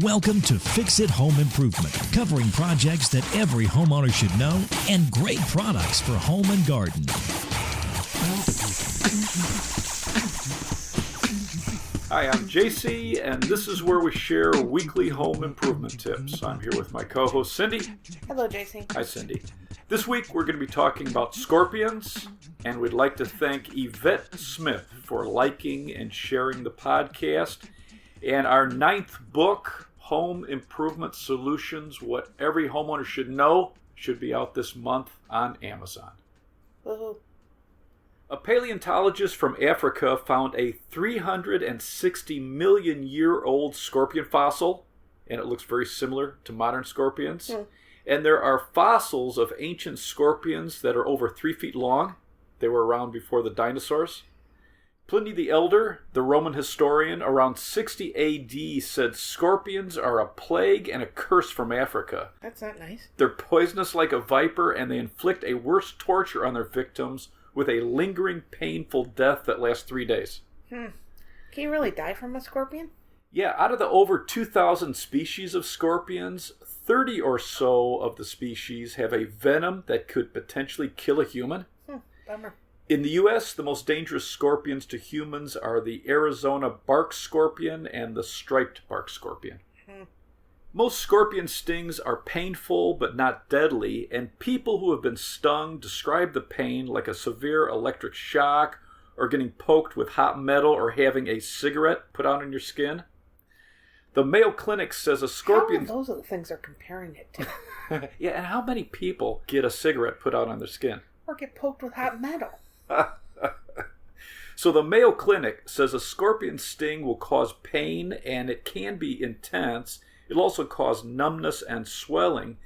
Welcome to Fix It Home Improvement, covering projects that every homeowner should know and great products for home and garden. Hi, I'm JC, and this is where we share weekly home improvement tips. I'm here with my co-host, Cindy. Hello, JC. Hi, Cindy. This week, we're going to be talking about scorpions, and we'd like to thank Yvette Smith for liking and sharing the podcast. And our 9th book, Home Improvement Solutions, What Every Homeowner Should Know, should be out this month on Amazon. Woohoo. A paleontologist from Africa found a 360 million year old scorpion fossil, and it looks very similar to modern scorpions. And there are fossils of ancient scorpions that are over 3 feet long. They were around before the dinosaurs. Pliny the Elder, the Roman historian, around 60 AD said scorpions are a plague and a curse from Africa. That's not nice. They're poisonous like a viper, and they inflict a worse torture on their victims with a lingering, painful death that lasts 3 days. Can you really die from a scorpion? Yeah, out of the over 2,000 species of scorpions, 30 or so of the species have a venom that could potentially kill a human. Bummer. In the U.S., the most dangerous scorpions to humans are the Arizona bark scorpion and the striped bark scorpion. Most scorpion stings are painful but not deadly, and people who have been stung describe the pain like a severe electric shock or getting poked with hot metal or having a cigarette put out on your skin. The Mayo Clinic says a scorpion... How are those are the things they're comparing it to? Yeah, and how many people get a cigarette put out on their skin? Or get poked with hot metal. So the Mayo Clinic says a scorpion sting will cause pain, and it can be intense. It'll also cause numbness and swelling.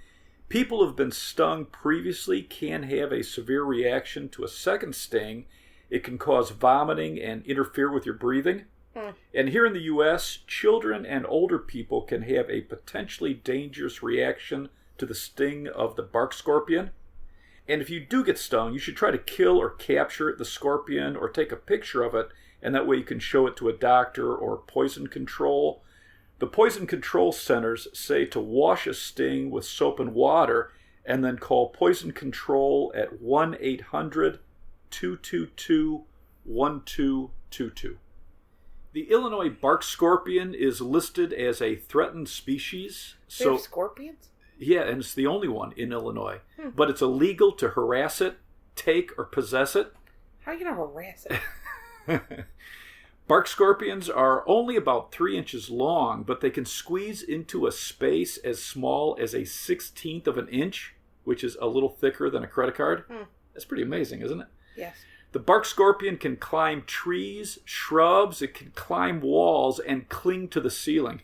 People who have been stung previously can have a severe reaction to a second sting. It can cause vomiting and interfere with your breathing. And here in the U.S., children and older people can have a potentially dangerous reaction to the sting of the bark scorpion. And if you do get stung, you should try to kill or capture the scorpion or take a picture of it, and that way you can show it to a doctor or poison control. The poison control centers say to wash a sting with soap and water and then call poison control at 1-800-222-1222. The Illinois bark scorpion is listed as a threatened species. They have scorpions? Yeah, and it's the only one in Illinois. But it's illegal to harass it, take, or possess it. How are you going to harass it? Bark scorpions are only about 3 inches long, but they can squeeze into a space as small as a 1/16 of an inch, which is a little thicker than a credit card. That's pretty amazing, isn't it? Yes. The bark scorpion can climb trees, shrubs, it can climb walls, and cling to the ceiling.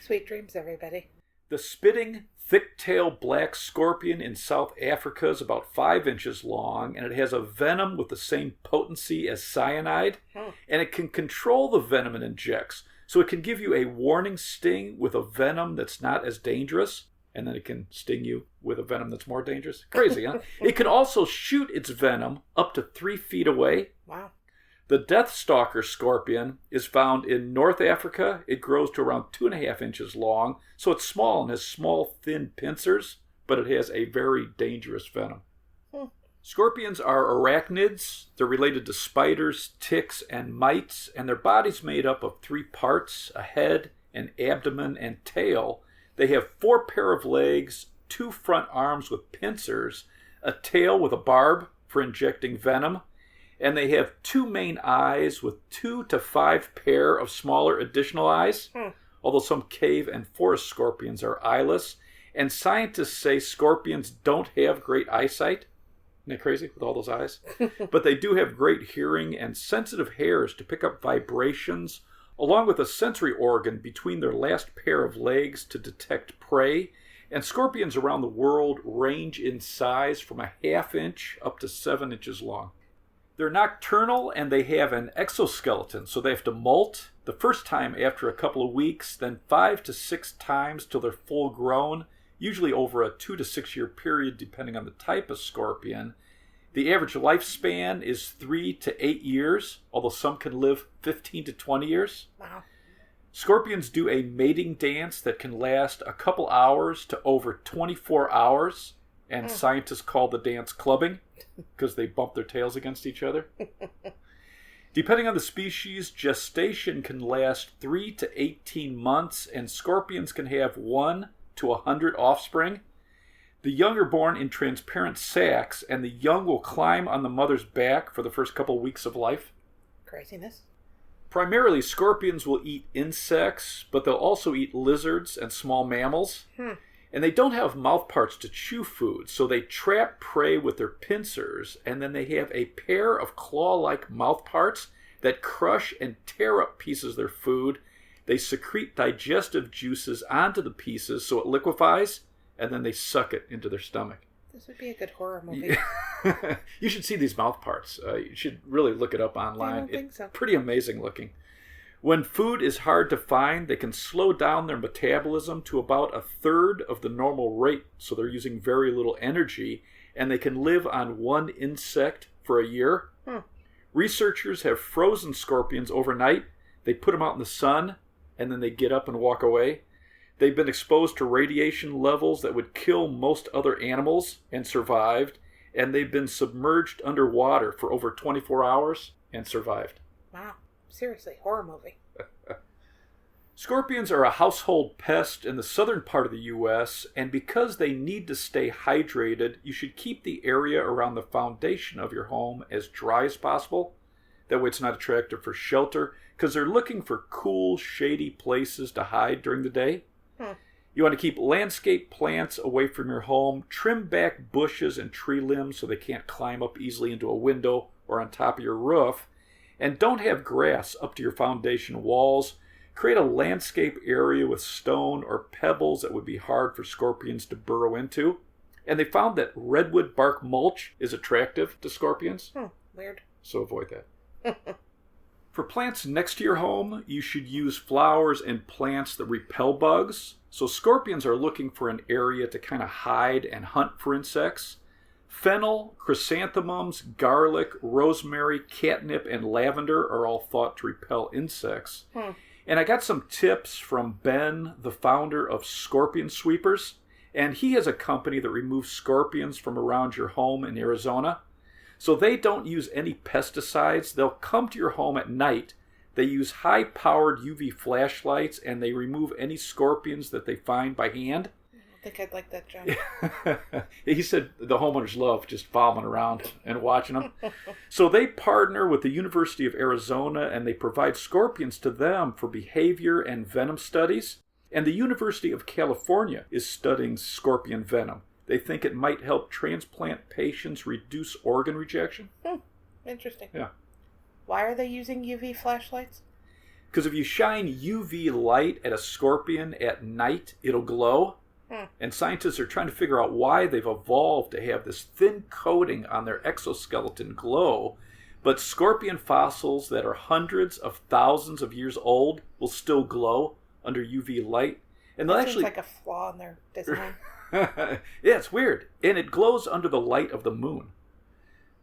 Sweet dreams, everybody. The spitting, thick-tailed black scorpion in South Africa is about 5 inches long, and it has a venom with the same potency as cyanide, and it can control the venom it injects. So it can give you a warning sting with a venom that's not as dangerous, and then it can sting you with a venom that's more dangerous. Crazy, huh? It can also shoot its venom up to 3 feet away. Wow. The Deathstalker scorpion is found in North Africa. It grows to around 2.5 inches long, so it's small and has small, thin pincers, but it has a very dangerous venom. Scorpions are arachnids. They're related to spiders, ticks, and mites, and their body's made up of 3 parts, a head, an abdomen, and tail. They have 4 pair of legs, 2 front arms with pincers, a tail with a barb for injecting venom, and they have 2 main eyes with 2 to 5 pair of smaller additional eyes, although some cave and forest scorpions are eyeless. And scientists say scorpions don't have great eyesight. Isn't that crazy with all those eyes? But they do have great hearing and sensitive hairs to pick up vibrations, along with a sensory organ between their last pair of legs to detect prey. And scorpions around the world range in size from a 1/2 inch up to 7 inches long. They're nocturnal, and they have an exoskeleton, so they have to molt the first time after a couple of weeks, then 5 to 6 times till they're full grown, usually over a 2 to 6 year period depending on the type of scorpion. The average lifespan is 3 to 8 years, although some can live 15 to 20 years. Wow. Scorpions do a mating dance that can last a couple hours to over 24 hours, and scientists call the dance clubbing because they bump their tails against each other. Depending on the species, gestation can last 3 to 18 months, and scorpions can have 1 to 100 offspring. The young are born in transparent sacs, and the young will climb on the mother's back for the first couple weeks of life. Craziness. Primarily, scorpions will eat insects, but they'll also eat lizards and small mammals. And they don't have mouth parts to chew food, so they trap prey with their pincers, and then they have a pair of claw-like mouth parts that crush and tear up pieces of their food. They secrete digestive juices onto the pieces so it liquefies, and then they suck it into their stomach. This would be a good horror movie. You should see these mouth parts. You should really look it up online. I don't think so. It's pretty amazing looking. When food is hard to find, they can slow down their metabolism to about a third of the normal rate, so they're using very little energy, and they can live on one insect for a year. Researchers have frozen scorpions overnight. They put them out in the sun, and then they get up and walk away. They've been exposed to radiation levels that would kill most other animals and survived, and they've been submerged underwater for over 24 hours and survived. Wow. Seriously, horror movie. Scorpions are a household pest in the southern part of the U.S., and because they need to stay hydrated, you should keep the area around the foundation of your home as dry as possible. That way it's not attractive for shelter, because they're looking for cool, shady places to hide during the day. You want to keep landscape plants away from your home, trim back bushes and tree limbs so they can't climb up easily into a window or on top of your roof, and don't have grass up to your foundation walls. Create a landscape area with stone or pebbles that would be hard for scorpions to burrow into. And they found that redwood bark mulch is attractive to scorpions. Weird. So avoid that. For plants next to your home, you should use flowers and plants that repel bugs. So scorpions are looking for an area to kind of hide and hunt for insects. Fennel, chrysanthemums, garlic, rosemary, catnip, and lavender are all thought to repel insects. And I got some tips from Ben, the founder of Scorpion Sweepers. And he has a company that removes scorpions from around your home in Arizona. So they don't use any pesticides. They'll come to your home at night. They use high-powered UV flashlights, and they remove any scorpions that they find by hand. I think I'd like that job. He said the homeowners love just following around and watching them. So they partner with the University of Arizona, and they provide scorpions to them for behavior and venom studies. And the University of California is studying scorpion venom. They think it might help transplant patients reduce organ rejection. Interesting. Yeah. Why are they using UV flashlights? Because if you shine UV light at a scorpion at night, it'll glow. And scientists are trying to figure out why they've evolved to have this thin coating on their exoskeleton glow. But scorpion fossils that are hundreds of thousands of years old will still glow under UV light. And they'll That actually... seems like a flaw in their design. Yeah, it's weird. And it glows under the light of the moon.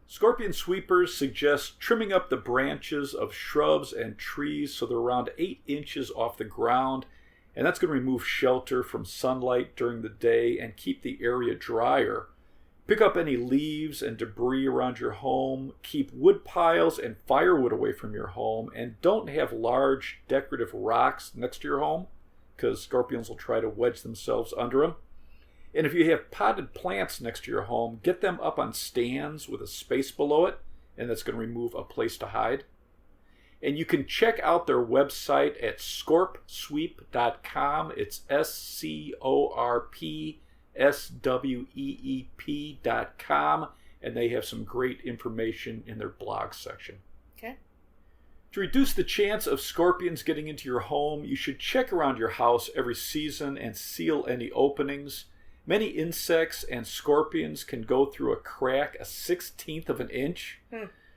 Scorpion sweepers suggest trimming up the branches of shrubs and trees so they're around 8 inches off the ground. And that's going to remove shelter from sunlight during the day and keep the area drier. Pick up any leaves and debris around your home. Keep wood piles and firewood away from your home. And don't have large decorative rocks next to your home, because scorpions will try to wedge themselves under them. And if you have potted plants next to your home, get them up on stands with a space below it, and that's going to remove a place to hide. And you can check out their website at scorpsweep.com. It's SCORPSWEEP.com, and they have some great information in their blog section. Okay. To reduce the chance of scorpions getting into your home, you should check around your house every season and seal any openings. Many insects and scorpions can go through a crack 1/16 of an inch.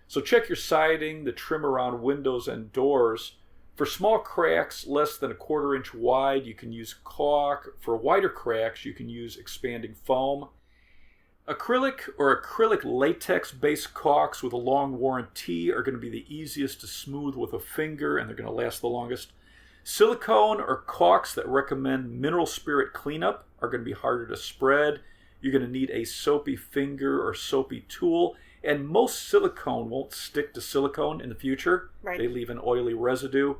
So check your siding, the trim around windows and doors. For small cracks less than 1/4 inch wide, you can use caulk. For wider cracks, you can use expanding foam. Acrylic or acrylic latex-based caulks with a long warranty are going to be the easiest to smooth with a finger, and they're going to last the longest. Silicone or caulks that recommend mineral spirit cleanup are going to be harder to spread. You're going to need a soapy finger or soapy tool. And most silicone won't stick to silicone in the future. Right. They leave an oily residue.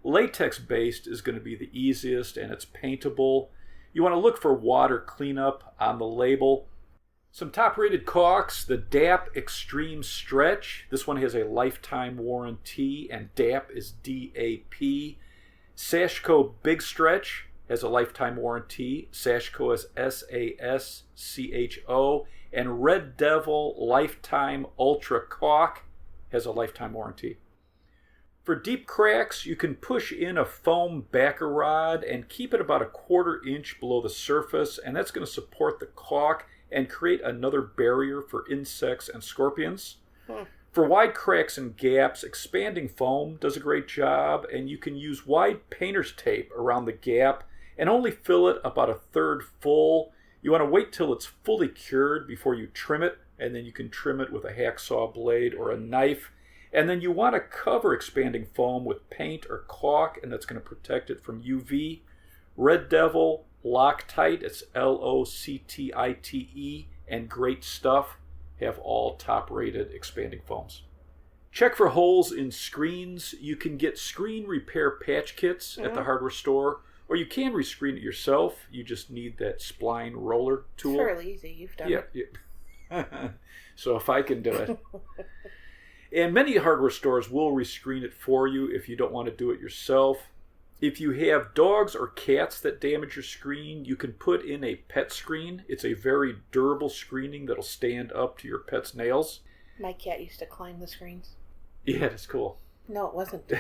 Latex-based is going to be the easiest, and it's paintable. You want to look for water cleanup on the label. Some top-rated caulks, the DAP Extreme Stretch. This one has a lifetime warranty, and DAP is D-A-P. Sashco Big Stretch has a lifetime warranty. Sashco is S-A-S-C-H-O. And Red Devil Lifetime Ultra Caulk has a lifetime warranty. For deep cracks, you can push in a foam backer rod and keep it about a 1/4 inch below the surface, and that's going to support the caulk and create another barrier for insects and scorpions. For wide cracks and gaps, expanding foam does a great job, and you can use wide painter's tape around the gap and only fill it about 1/3 full. You want to wait till it's fully cured before you trim it, and then you can trim it with a hacksaw blade or a knife. And then you want to cover expanding foam with paint or caulk, and that's going to protect it from UV. Red Devil, Loctite, it's L-O-C-T-I-T-E, and Great Stuff have all top-rated expanding foams. Check for holes in screens. You can get screen repair patch kits at the hardware store, or you can rescreen it yourself. You just need that spline roller tool. It's fairly easy. You've done it. Yeah. So if I can do it. And many hardware stores will rescreen it for you if you don't want to do it yourself. If you have dogs or cats that damage your screen, you can put in a pet screen. It's a very durable screening that'll stand up to your pet's nails. My cat used to climb the screens. Yeah, that's cool. No, it wasn't.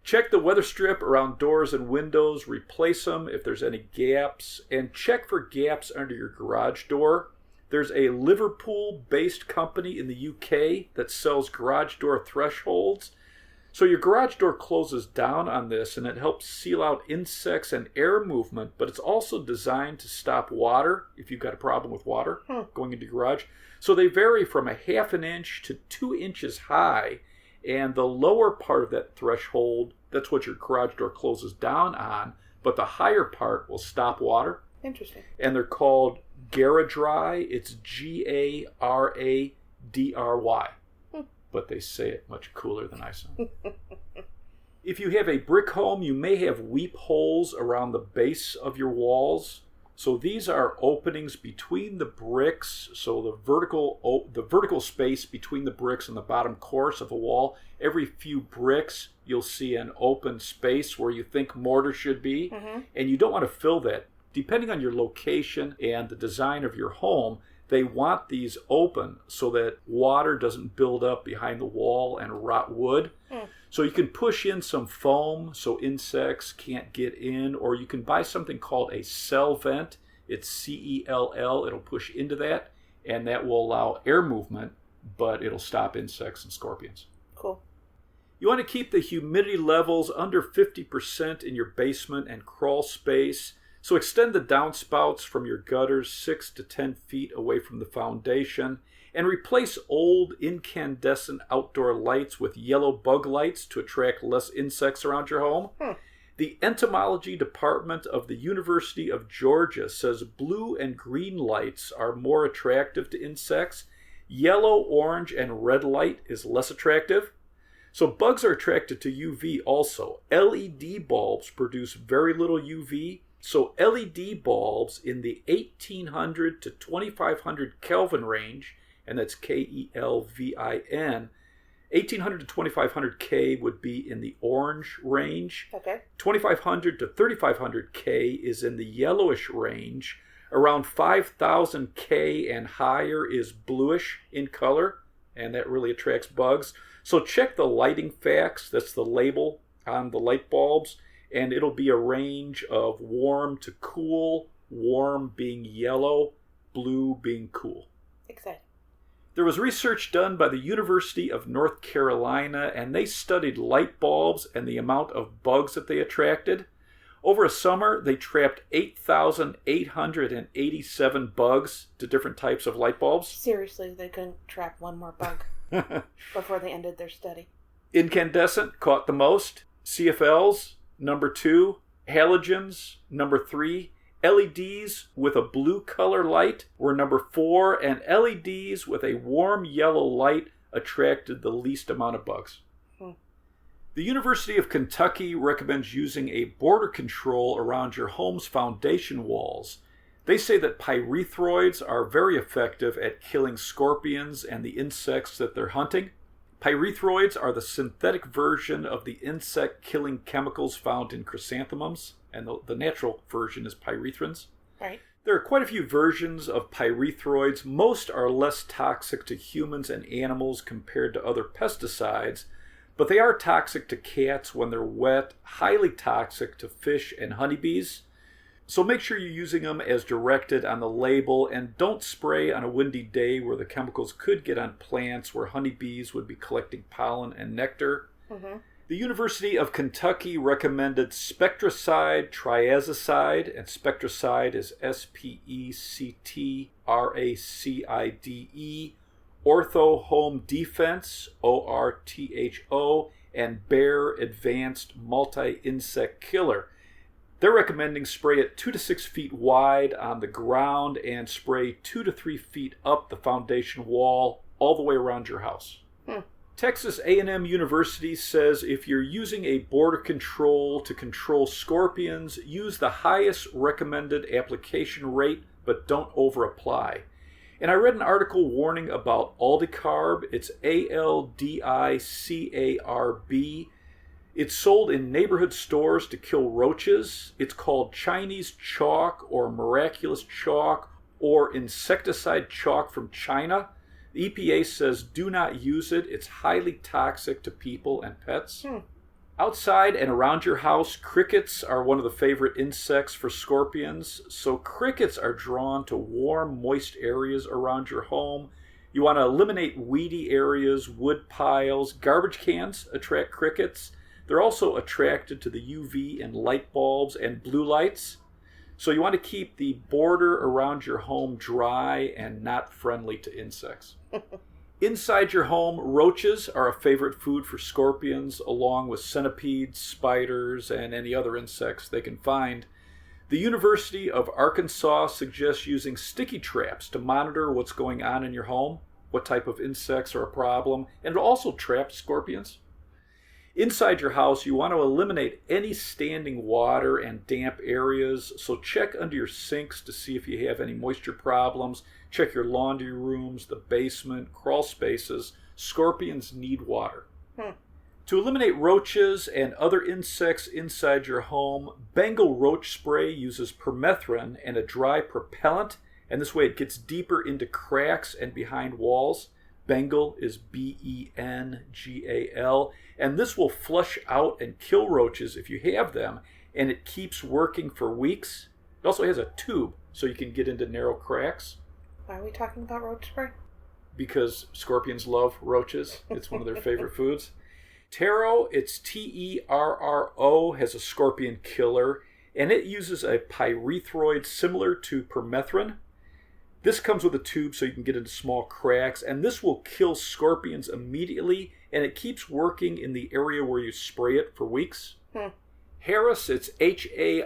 Check the weather strip around doors and windows, replace them if there's any gaps, and check for gaps under your garage door. There's a Liverpool-based company in the UK that sells garage door thresholds. So your garage door closes down on this, and it helps seal out insects and air movement, but it's also designed to stop water, if you've got a problem with water going into your garage. So they vary from 1/2 inch to 2 inches high, and the lower part of that threshold, that's what your garage door closes down on, but the higher part will stop water. Interesting. And they're called Garadry. It's G-A-R-A-D-R-Y. But they say it much cooler than I sound. If you have a brick home, you may have weep holes around the base of your walls. So these are openings between the bricks, so the vertical space between the bricks and the bottom course of a wall. Every few bricks, you'll see an open space where you think mortar should be, and you don't want to fill that. Depending on your location and the design of your home, they want these open so that water doesn't build up behind the wall and rot wood. So you can push in some foam so insects can't get in, or you can buy something called a cell vent. It's C-E-L-L. It'll push into that, and that will allow air movement, but it'll stop insects and scorpions. Cool. You want to keep the humidity levels under 50% in your basement and crawl space. So extend the downspouts from your gutters 6 to 10 feet away from the foundation, and replace old incandescent outdoor lights with yellow bug lights to attract less insects around your home. The entomology department of the University of Georgia says blue and green lights are more attractive to insects. Yellow, orange, and red light is less attractive. So bugs are attracted to UV also. LED bulbs produce very little UV. So LED bulbs in the 1800 to 2500 Kelvin range, and that's Kelvin, 1800 to 2500 K would be in the orange range. Okay. 2500 to 3500 K is in the yellowish range. Around 5000 K and higher is bluish in color, and that really attracts bugs. So check the lighting facts, that's the label on the light bulbs, and it'll be a range of warm to cool, warm being yellow, blue being cool. Exciting. There was research done by the University of North Carolina, and they studied light bulbs and the amount of bugs that they attracted. Over a summer, they trapped 8,887 bugs to different types of light bulbs. Seriously, they couldn't trap one more bug before they ended their study. Incandescent caught the most. CFLs, number 2. Halogens, number 3. LEDs with a blue color light were number 4, and LEDs with a warm yellow light attracted the least amount of bugs. The University of Kentucky recommends using a border control around your home's foundation walls. They say that pyrethroids are very effective at killing scorpions and the insects that they're hunting. Pyrethroids are the synthetic version of the insect-killing chemicals found in chrysanthemums, and the natural version is pyrethrins. Right. There are quite a few versions of pyrethroids. Most are less toxic to humans and animals compared to other pesticides, but they are toxic to cats when they're wet, highly toxic to fish and honeybees. So make sure you're using them as directed on the label, and don't spray on a windy day where the chemicals could get on plants where honeybees would be collecting pollen and nectar. Mm-hmm. The University of Kentucky recommended Spectracide Triazicide, and Spectracide is Spectracide, Ortho Home Defense, ORTHO, and Bayer Advanced Multi-Insect Killer. They're recommending spray it 2 to 6 feet wide on the ground and spray 2 to 3 feet up the foundation wall all the way around your house. Texas A&M University says if you're using a border control to control scorpions, use the highest recommended application rate, but don't over-apply. And I read an article warning about Aldicarb. It's ALDICARB. It's sold in neighborhood stores to kill roaches. It's called Chinese chalk or miraculous chalk or insecticide chalk from China. The EPA says do not use it. It's highly toxic to people and pets. Outside and around your house, crickets are one of the favorite insects for scorpions. So crickets are drawn to warm, moist areas around your home. You want to eliminate weedy areas, wood piles. Garbage cans attract crickets. They're also attracted to the UV in light bulbs and blue lights. So you want to keep the border around your home dry and not friendly to insects. Inside your home, roaches are a favorite food for scorpions, along with centipedes, spiders, and any other insects they can find. The University of Arkansas suggests using sticky traps to monitor what's going on in your home, what type of insects are a problem, and it also traps scorpions. Inside your house, you want to eliminate any standing water and damp areas, so check under your sinks to see if you have any moisture problems. Check your laundry rooms, the basement, crawl spaces. Scorpions need water. To eliminate roaches and other insects inside your home, Bengal roach spray uses permethrin and a dry propellant, and this way it gets deeper into cracks and behind walls. Bengal is Bengal, and this will flush out and kill roaches if you have them, and it keeps working for weeks. It also has a tube so you can get into narrow cracks. Why are we talking about roach spray? Because scorpions love roaches. It's one of their favorite foods. Terro, it's Terro, has a scorpion killer, and it uses a pyrethroid similar to permethrin. This comes with a tube so you can get into small cracks, and this will kill scorpions immediately, and it keeps working in the area where you spray it for weeks. Harris, it's Harris.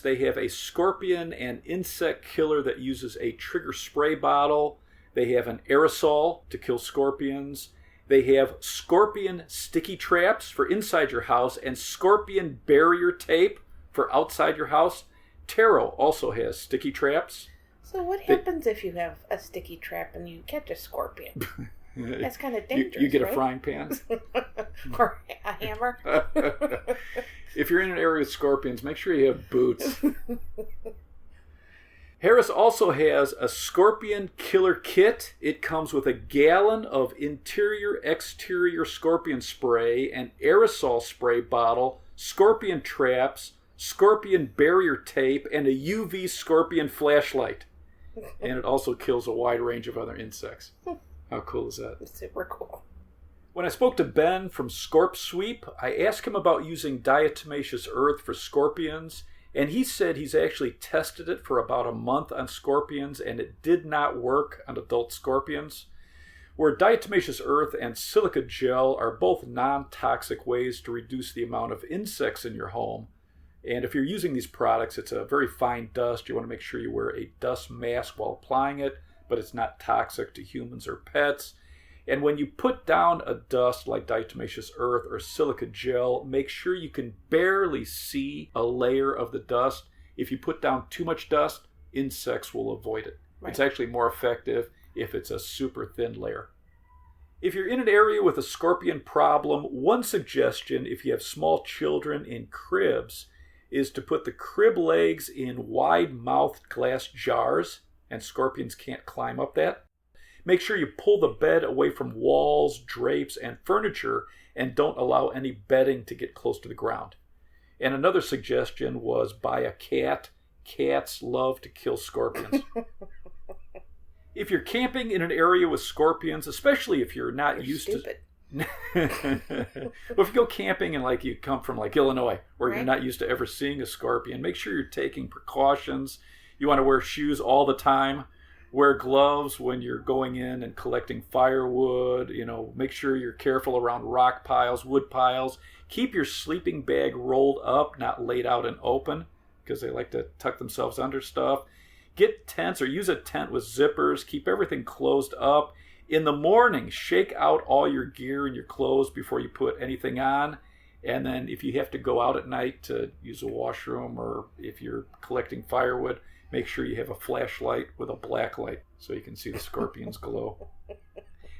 They have a scorpion and insect killer that uses a trigger spray bottle. They have an aerosol to kill scorpions. They have scorpion sticky traps for inside your house and scorpion barrier tape for outside your house. Terro also has sticky traps. So what happens if you have a sticky trap and you catch a scorpion? That's kind of dangerous, You get right? a frying pan. Or a hammer. If you're in an area with scorpions, make sure you have boots. Harris also has a scorpion killer kit. It comes with a gallon of interior-exterior scorpion spray, an aerosol spray bottle, scorpion traps, scorpion barrier tape, and a UV scorpion flashlight. And it also kills a wide range of other insects. How cool is that? Super cool. When I spoke to Ben from Scorp Sweep, I asked him about using diatomaceous earth for scorpions, and he said he's actually tested it for about a month on scorpions, and it did not work on adult scorpions. Where diatomaceous earth and silica gel are both non-toxic ways to reduce the amount of insects in your home. And if you're using these products, it's a very fine dust. You want to make sure you wear a dust mask while applying it, but it's not toxic to humans or pets. And when you put down a dust like diatomaceous earth or silica gel, make sure you can barely see a layer of the dust. If you put down too much dust, insects will avoid it. Right. It's actually more effective if it's a super thin layer. If you're in an area with a scorpion problem, one suggestion if you have small children in cribs is to put the crib legs in wide-mouthed glass jars, and scorpions can't climb up that. Make sure you pull the bed away from walls, drapes, and furniture, and don't allow any bedding to get close to the ground. And another suggestion was buy a cat. Cats love to kill scorpions. If you're camping in an area with scorpions, especially if you're not used to... Well, if you go camping and like you come from like Illinois, where you're not used to ever seeing a scorpion, make sure you're taking precautions. You want to wear shoes all the time. Wear gloves when you're going in and collecting firewood. Make sure you're careful around rock piles, wood piles. Keep your sleeping bag rolled up, not laid out and open, because they like to tuck themselves under stuff. Get tents or use a tent with zippers. Keep everything closed up. In the morning, shake out all your gear and your clothes before you put anything on. And then if you have to go out at night to use a washroom or if you're collecting firewood, make sure you have a flashlight with a black light so you can see the scorpions glow.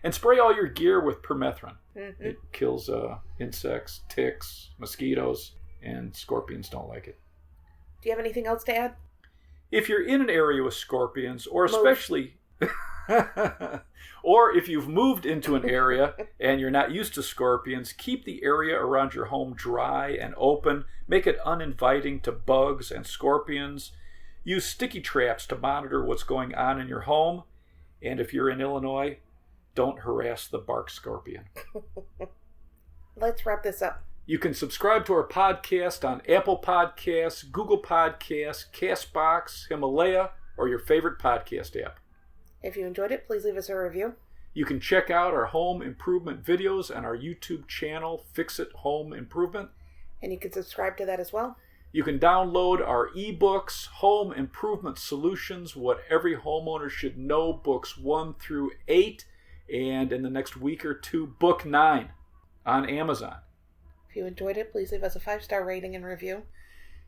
And spray all your gear with permethrin. Mm-hmm. It kills insects, ticks, mosquitoes, and scorpions don't like it. Do you have anything else to add? If you're in an area with scorpions, or especially... or if you've moved into an area and you're not used to scorpions, keep the area around your home dry and open. Make it uninviting to bugs and scorpions. Use sticky traps to monitor what's going on in your home. And if you're in Illinois, don't harass the bark scorpion. Let's wrap this up. You can subscribe to our podcast on Apple Podcasts, Google Podcasts, CastBox, Himalaya, or your favorite podcast app. If you enjoyed it, please leave us a review. You can check out our home improvement videos on our YouTube channel, Fix It Home Improvement. And you can subscribe to that as well. You can download our ebooks, Home Improvement Solutions, What Every Homeowner Should Know, books 1 through 8, and in the next week or two, book 9 on Amazon. If you enjoyed it, please leave us a 5-star rating and review.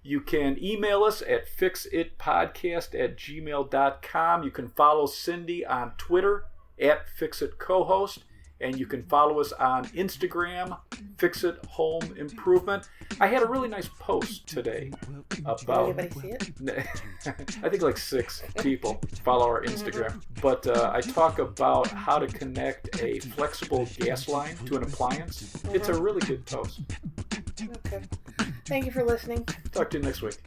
You can email us at fixitpodcast@gmail.com. You can follow Cindy on Twitter @FixitCohost. And you can follow us on Instagram, Fix It Home Improvement. I had a really nice post today about... Did anybody see it? I think like 6 people follow our Instagram. But I talk about how to connect a flexible gas line to an appliance. It's a really good post. Okay. Thank you for listening. Talk to you next week.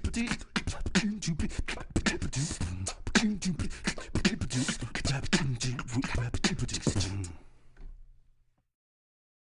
Different